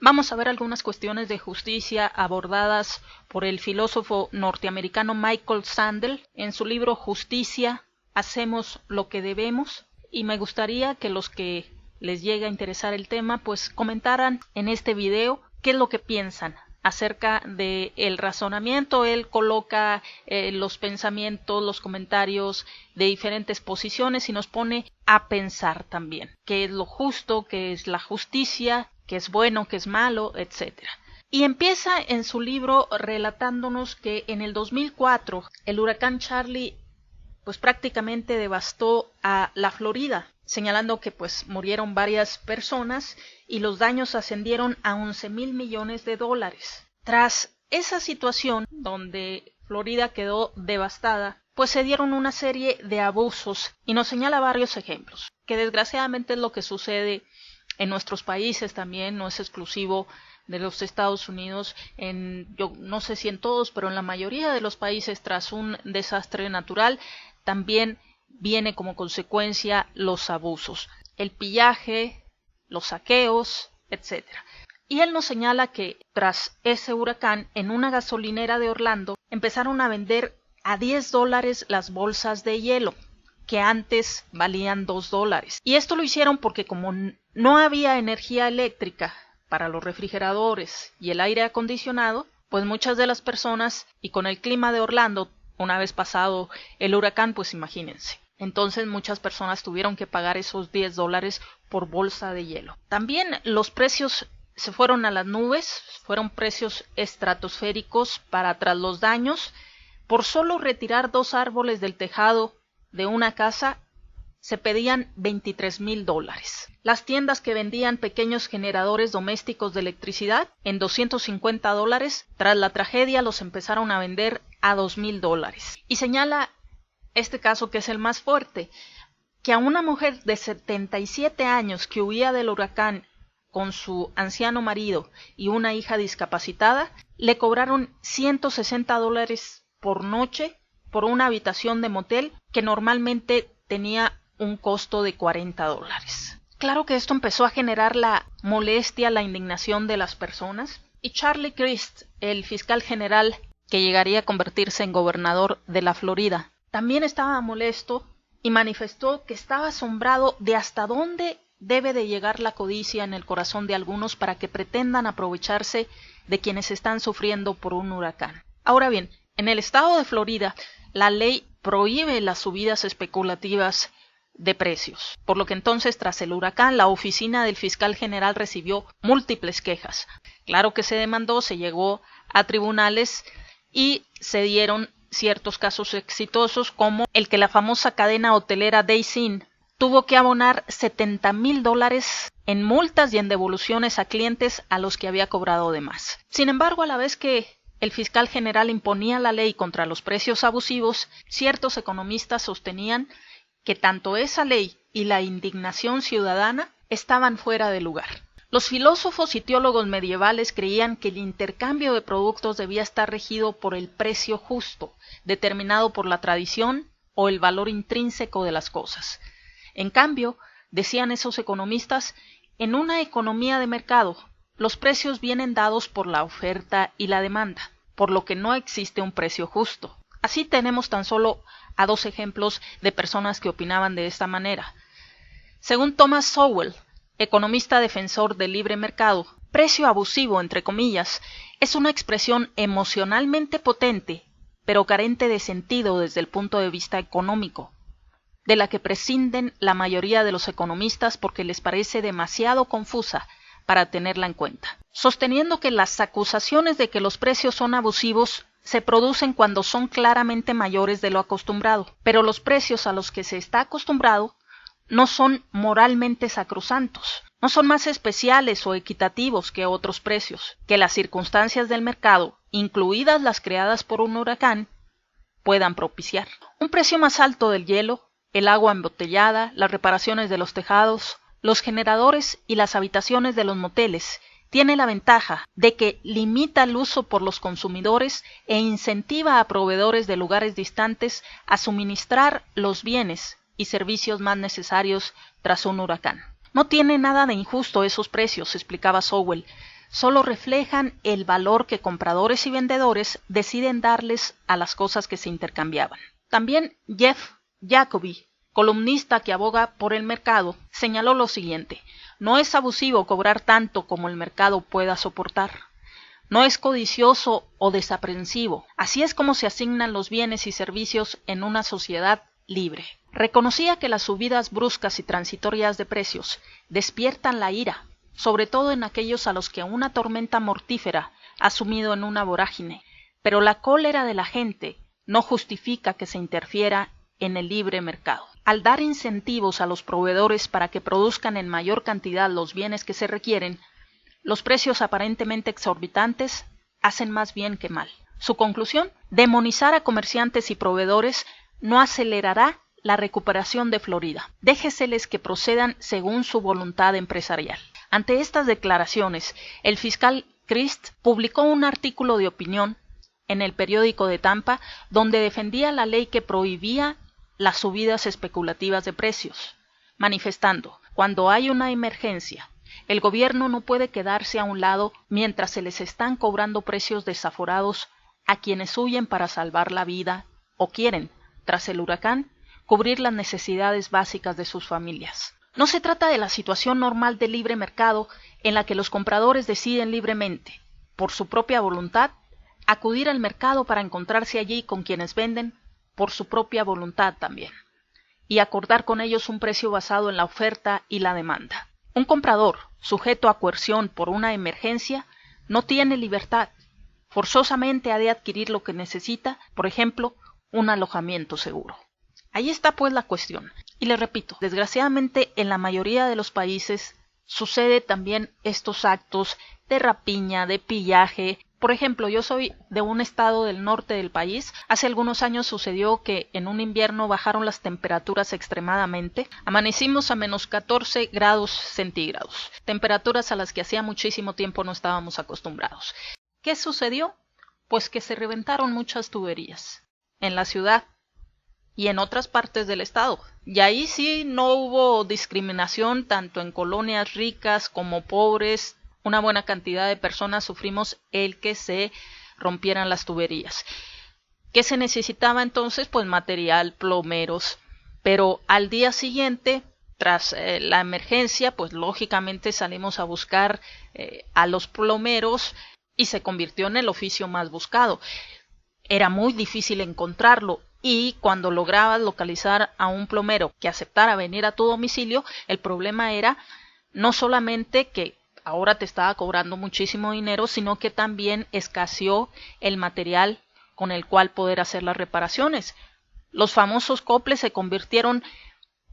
Vamos a ver algunas cuestiones de justicia abordadas por el filósofo norteamericano Michael Sandel en su libro Justicia, hacemos lo que debemos, y me gustaría que los que les llegue a interesar el tema pues comentaran en este video qué es lo que piensan acerca del razonamiento. Él coloca los pensamientos, los comentarios de diferentes posiciones y nos pone a pensar también qué es lo justo, qué es la justicia, qué es bueno, qué es malo, etc. Y empieza en su libro relatándonos que en el 2004 el huracán Charlie pues prácticamente devastó a la Florida, señalando que pues murieron varias personas y los daños ascendieron a 11,000 millones de dólares. Tras esa situación donde Florida quedó devastada, pues se dieron una serie de abusos y nos señala varios ejemplos, que desgraciadamente es lo que sucede en nuestros países también, no es exclusivo de los Estados Unidos, yo no sé si en todos, pero en la mayoría de los países tras un desastre natural también viene como consecuencia los abusos, el pillaje, los saqueos, etc. Y él nos señala que tras ese huracán, en una gasolinera de Orlando, empezaron a vender a $10 las bolsas de hielo, que antes valían $2. Y esto lo hicieron porque como no había energía eléctrica para los refrigeradores y el aire acondicionado, pues muchas de las personas, y con el clima de Orlando, una vez pasado el huracán, pues imagínense. Entonces muchas personas tuvieron que pagar esos $10 por bolsa de hielo. También los precios se fueron a las nubes, fueron precios estratosféricos tras los daños. Por solo retirar 2 árboles del tejado de una casa se pedían $23,000. Las tiendas que vendían pequeños generadores domésticos de electricidad en $250, tras la tragedia los empezaron a vender a $2,000. Y señala este caso, que es el más fuerte, que a una mujer de 77 años que huía del huracán con su anciano marido y una hija discapacitada, le cobraron $160 por noche por una habitación de motel que normalmente tenía un costo de $40. Claro que esto empezó a generar la molestia, la indignación de las personas, y Charlie Crist, el fiscal general que llegaría a convertirse en gobernador de la Florida, también estaba molesto y manifestó que estaba asombrado de hasta dónde debe de llegar la codicia en el corazón de algunos para que pretendan aprovecharse de quienes están sufriendo por un huracán. Ahora bien, en el estado de Florida, la ley prohíbe las subidas especulativas de precios, por lo que entonces tras el huracán la oficina del fiscal general recibió múltiples quejas. Claro que se demandó, se llegó a tribunales y se dieron ciertos casos exitosos, como el que la famosa cadena hotelera Days Inn tuvo que abonar $70,000 en multas y en devoluciones a clientes a los que había cobrado de más. Sin embargo, a la vez que el fiscal general imponía la ley contra los precios abusivos, ciertos economistas sostenían que tanto esa ley y la indignación ciudadana estaban fuera de lugar. Los filósofos y teólogos medievales creían que el intercambio de productos debía estar regido por el precio justo, determinado por la tradición o el valor intrínseco de las cosas. En cambio, decían esos economistas, en una economía de mercado, los precios vienen dados por la oferta y la demanda, por lo que no existe un precio justo. Así tenemos tan solo a 2 ejemplos de personas que opinaban de esta manera. Según Thomas Sowell, economista defensor del libre mercado, precio abusivo, entre comillas, es una expresión emocionalmente potente, pero carente de sentido desde el punto de vista económico, de la que prescinden la mayoría de los economistas porque les parece demasiado confusa para tenerla en cuenta, sosteniendo que las acusaciones de que los precios son abusivos se producen cuando son claramente mayores de lo acostumbrado, pero los precios a los que se está acostumbrado no son moralmente sacrosantos, no son más especiales o equitativos que otros precios, que las circunstancias del mercado, incluidas las creadas por un huracán, puedan propiciar. Un precio más alto del hielo, el agua embotellada, las reparaciones de los tejados, los generadores y las habitaciones de los moteles tiene la ventaja de que limita el uso por los consumidores e incentiva a proveedores de lugares distantes a suministrar los bienes y servicios más necesarios tras un huracán. No tiene nada de injusto esos precios, explicaba Sowell. solo reflejan el valor que compradores y vendedores deciden darles a las cosas que se intercambiaban. También Jeff Jacoby, columnista que aboga por el mercado, señaló lo siguiente: no es abusivo cobrar tanto como el mercado pueda soportar. No es codicioso o desaprensivo. Así es como se asignan los bienes y servicios en una sociedad libre. Reconocía que las subidas bruscas y transitorias de precios despiertan la ira, sobre todo en aquellos a los que una tormenta mortífera ha sumido en una vorágine, pero la cólera de la gente no justifica que se interfiera en el libre mercado. Al dar incentivos a los proveedores para que produzcan en mayor cantidad los bienes que se requieren, los precios aparentemente exorbitantes hacen más bien que mal. Su conclusión: demonizar a comerciantes y proveedores no acelerará la recuperación de Florida. Déjeseles que procedan según su voluntad empresarial. Ante estas declaraciones, el fiscal Crist publicó un artículo de opinión en el periódico de Tampa donde defendía la ley que prohibía las subidas especulativas de precios, manifestando: cuando hay una emergencia, el gobierno no puede quedarse a un lado mientras se les están cobrando precios desaforados a quienes huyen para salvar la vida o quieren, tras el huracán, cubrir las necesidades básicas de sus familias. No se trata de la situación normal del libre mercado en la que los compradores deciden libremente, por su propia voluntad, acudir al mercado para encontrarse allí con quienes venden por su propia voluntad también, y acordar con ellos un precio basado en la oferta y la demanda. Un comprador, sujeto a coerción por una emergencia, no tiene libertad. Forzosamente ha de adquirir lo que necesita, por ejemplo, un alojamiento seguro. Ahí está pues la cuestión. Y le repito, desgraciadamente en la mayoría de los países sucede también estos actos de rapiña, de pillaje. Por ejemplo, yo soy de un estado del norte del país. Hace algunos años sucedió que en un invierno bajaron las temperaturas extremadamente. Amanecimos a menos 14 grados centígrados, temperaturas a las que hacía muchísimo tiempo no estábamos acostumbrados. ¿Qué sucedió? Pues que se reventaron muchas tuberías en la ciudad y en otras partes del estado. Y ahí sí no hubo discriminación, tanto en colonias ricas como pobres. Una buena cantidad de personas sufrimos el que se rompieran las tuberías. ¿Qué se necesitaba entonces? Pues material, plomeros. Pero al día siguiente, tras la emergencia, pues lógicamente salimos a buscar a los plomeros y se convirtió en el oficio más buscado. Era muy difícil encontrarlo. Y cuando lograbas localizar a un plomero que aceptara venir a tu domicilio, el problema era no solamente que ahora te estaba cobrando muchísimo dinero, sino que también escaseó el material con el cual poder hacer las reparaciones. Los famosos coples se convirtieron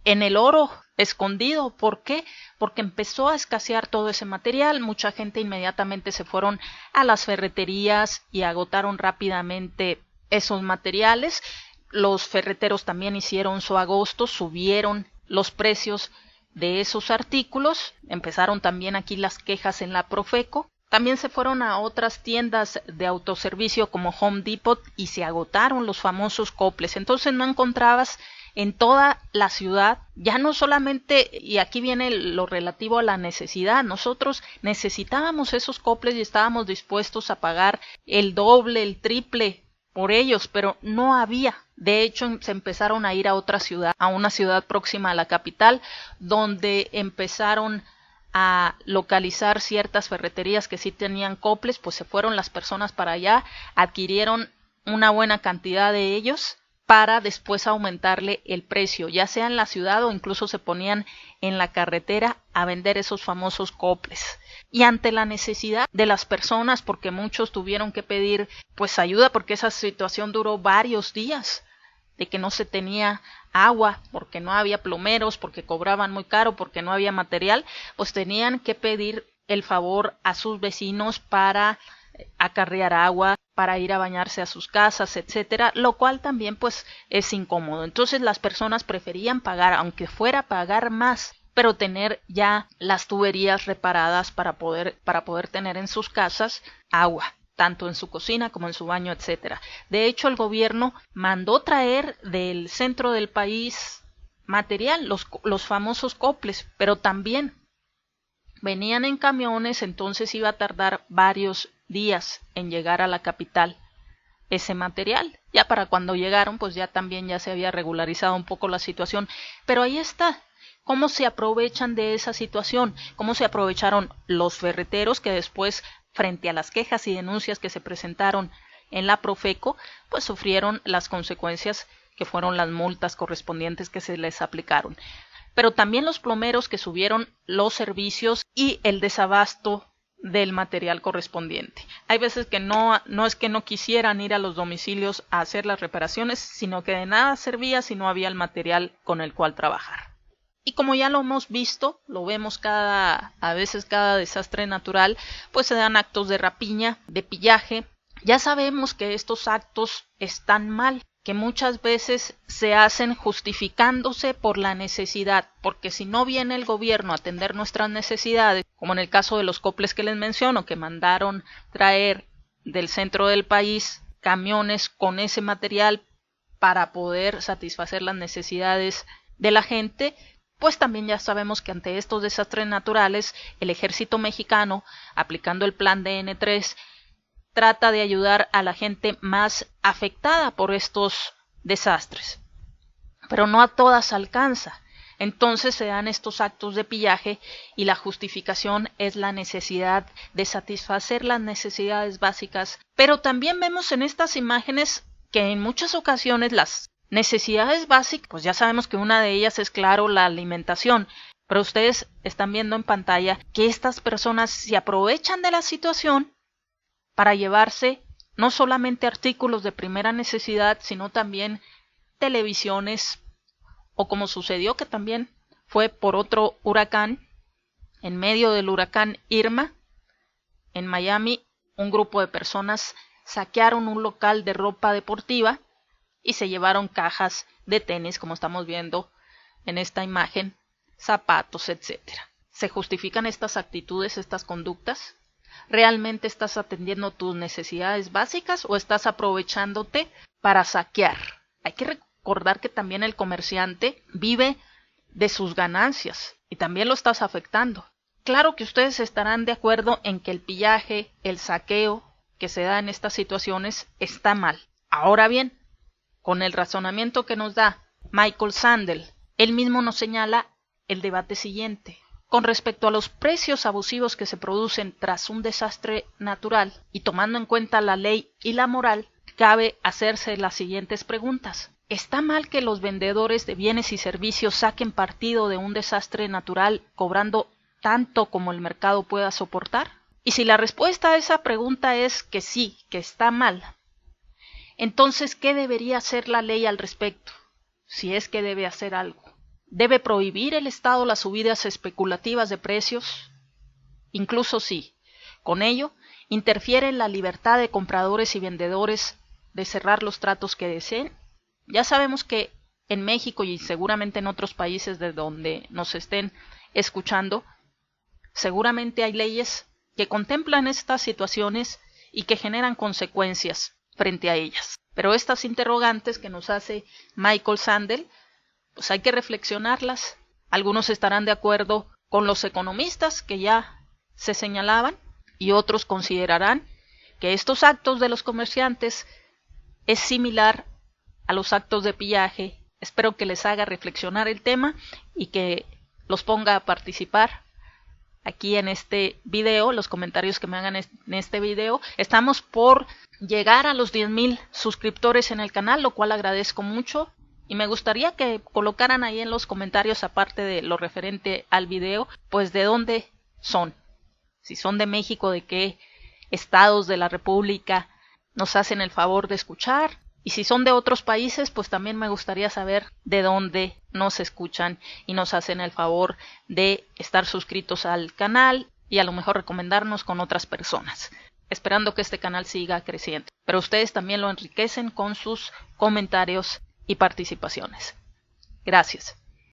en el oro escondido. ¿Por qué? Porque empezó a escasear todo ese material. Mucha gente inmediatamente se fueron a las ferreterías y agotaron rápidamente esos materiales. Los ferreteros también hicieron su agosto, subieron los precios de esos artículos, empezaron también aquí las quejas en la Profeco, también se fueron a otras tiendas de autoservicio como Home Depot y se agotaron los famosos coples. Entonces no encontrabas en toda la ciudad, ya no solamente, y aquí viene lo relativo a la necesidad, nosotros necesitábamos esos coples y estábamos dispuestos a pagar el doble, el triple por ellos, pero no había. De hecho, se empezaron a ir a otra ciudad, a una ciudad próxima a la capital, donde empezaron a localizar ciertas ferreterías que sí tenían coples, pues se fueron las personas para allá, adquirieron una buena cantidad de ellos para después aumentarle el precio, ya sea en la ciudad o incluso se ponían en la carretera a vender esos famosos coples. Y ante la necesidad de las personas, porque muchos tuvieron que pedir pues ayuda, porque esa situación duró varios días, de que no se tenía agua, porque no había plomeros, porque cobraban muy caro, porque no había material, pues tenían que pedir el favor a sus vecinos para acarrear agua, para ir a bañarse a sus casas, etcétera, lo cual también pues es incómodo. Entonces las personas preferían pagar, aunque fuera pagar más, pero tener ya las tuberías reparadas para poder tener en sus casas agua, tanto en su cocina como en su baño, etcétera. De hecho, el gobierno mandó traer del centro del país material, los famosos coples, pero también Venían en camiones, entonces iba a tardar varios días en llegar a la capital ese material. Ya para cuando llegaron, pues ya también ya se había regularizado un poco la situación. Pero ahí está, cómo se aprovechan de esa situación, cómo se aprovecharon los ferreteros que después, frente a las quejas y denuncias que se presentaron en la Profeco, pues sufrieron las consecuencias que fueron las multas correspondientes que se les aplicaron. Pero también los plomeros que subieron los servicios y el desabasto del material correspondiente. Hay veces que no es que no quisieran ir a los domicilios a hacer las reparaciones, sino que de nada servía si no había el material con el cual trabajar. Y como ya lo hemos visto, lo vemos a veces cada desastre natural, pues se dan actos de rapiña, de pillaje. Ya sabemos que estos actos están mal, que muchas veces se hacen justificándose por la necesidad, porque si no viene el gobierno a atender nuestras necesidades, como en el caso de los coples que les menciono, que mandaron traer del centro del país camiones con ese material para poder satisfacer las necesidades de la gente, pues también ya sabemos que ante estos desastres naturales, el ejército mexicano, aplicando el plan DN3, trata de ayudar a la gente más afectada por estos desastres. Pero no a todas alcanza. Entonces se dan estos actos de pillaje y la justificación es la necesidad de satisfacer las necesidades básicas. Pero también vemos en estas imágenes que en muchas ocasiones las necesidades básicas, pues ya sabemos que una de ellas es, claro, la alimentación. Pero ustedes están viendo en pantalla que estas personas se aprovechan de la situación para llevarse no solamente artículos de primera necesidad, sino también televisiones, o como sucedió que también fue por otro huracán, en medio del huracán Irma, en Miami, un grupo de personas saquearon un local de ropa deportiva y se llevaron cajas de tenis, como estamos viendo en esta imagen, zapatos, etc. ¿Se justifican estas actitudes, estas conductas? ¿Realmente estás atendiendo tus necesidades básicas o estás aprovechándote para saquear? Hay que recordar que también el comerciante vive de sus ganancias y también lo estás afectando. Claro que ustedes estarán de acuerdo en que el pillaje, el saqueo que se da en estas situaciones está mal. Ahora bien, con el razonamiento que nos da Michael Sandel, él mismo nos señala el debate siguiente. Con respecto a los precios abusivos que se producen tras un desastre natural y tomando en cuenta la ley y la moral, cabe hacerse las siguientes preguntas. ¿Está mal que los vendedores de bienes y servicios saquen partido de un desastre natural cobrando tanto como el mercado pueda soportar? Y si la respuesta a esa pregunta es que sí, que está mal, entonces, ¿qué debería hacer la ley al respecto? Si es que debe hacer algo. ¿Debe prohibir el Estado las subidas especulativas de precios? Incluso sí. Con ello, interfiere en la libertad de compradores y vendedores de cerrar los tratos que deseen. Ya sabemos que en México y seguramente en otros países de donde nos estén escuchando, seguramente hay leyes que contemplan estas situaciones y que generan consecuencias frente a ellas. Pero estas interrogantes que nos hace Michael Sandel, pues hay que reflexionarlas. Algunos estarán de acuerdo con los economistas que ya se señalaban y otros considerarán que estos actos de los comerciantes es similar a los actos de pillaje. Espero que les haga reflexionar el tema y que los ponga a participar aquí en este video, los comentarios que me hagan en este video. Estamos por llegar a los 10,000 suscriptores en el canal, lo cual agradezco mucho. Y me gustaría que colocaran ahí en los comentarios, aparte de lo referente al video, pues de dónde son. Si son de México, de qué estados de la República nos hacen el favor de escuchar. Y si son de otros países, pues también me gustaría saber de dónde nos escuchan y nos hacen el favor de estar suscritos al canal y a lo mejor recomendarnos con otras personas, esperando que este canal siga creciendo. Pero ustedes también lo enriquecen con sus comentarios y participaciones. Gracias.